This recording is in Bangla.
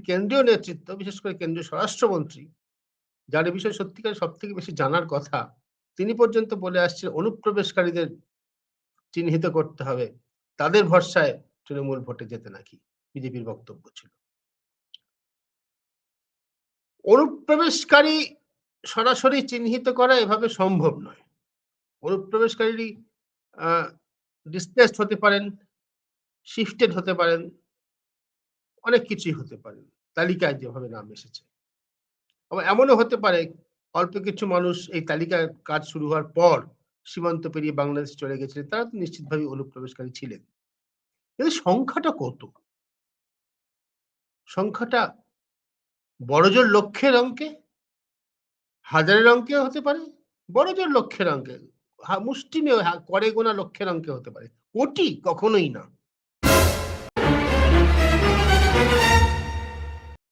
কেন্দ্রীয় নেতৃত্ব, বিশেষ করে কেন্দ্রীয় স্বরাষ্ট্রমন্ত্রী, যার এই বিষয়ে সত্যিকার সবথেকে বেশি জানার কথা, তিনি পর্যন্ত বলে আসছেন অনুপ্রবেশকারীদের চিহ্নিত করতে হবে। তাদের ভরসায় তৃণমূল ভোটে যেতে নাকি বিজেপির বক্তব্য ছিল। অনুপ্রবেশকারী সরাসরি চিহ্নিত করা এভাবে সম্ভব নয়। অনুপ্রবেশকারী আ ডিসপ্লেসড হতে পারেন, শিফটেড হতে পারেন, অনেক কিছুই হতে পারে। তালিকায় যেভাবে নাম এসেছে। আবার এমনও হতে পারে অল্প কিছু মানুষ এই তালিকার কাজ শুরু হওয়ার পর সীমান্ত পেরিয়ে বাংলাদেশে চলে গেছিলেন। তারা তো নিশ্চিতভাবেই অনুপ্রবেশকারী ছিলেন। কিন্তু সংখ্যাটা কত? সংখ্যাটা বড়জোর লক্ষের অঙ্কে, হাজারের অঙ্কে হতে পারে, বড়জোর লক্ষের অঙ্কে। মুষ্টিমেয় করে গোনা লক্ষের অঙ্কে হতে পারে। কোটি কখনোই না।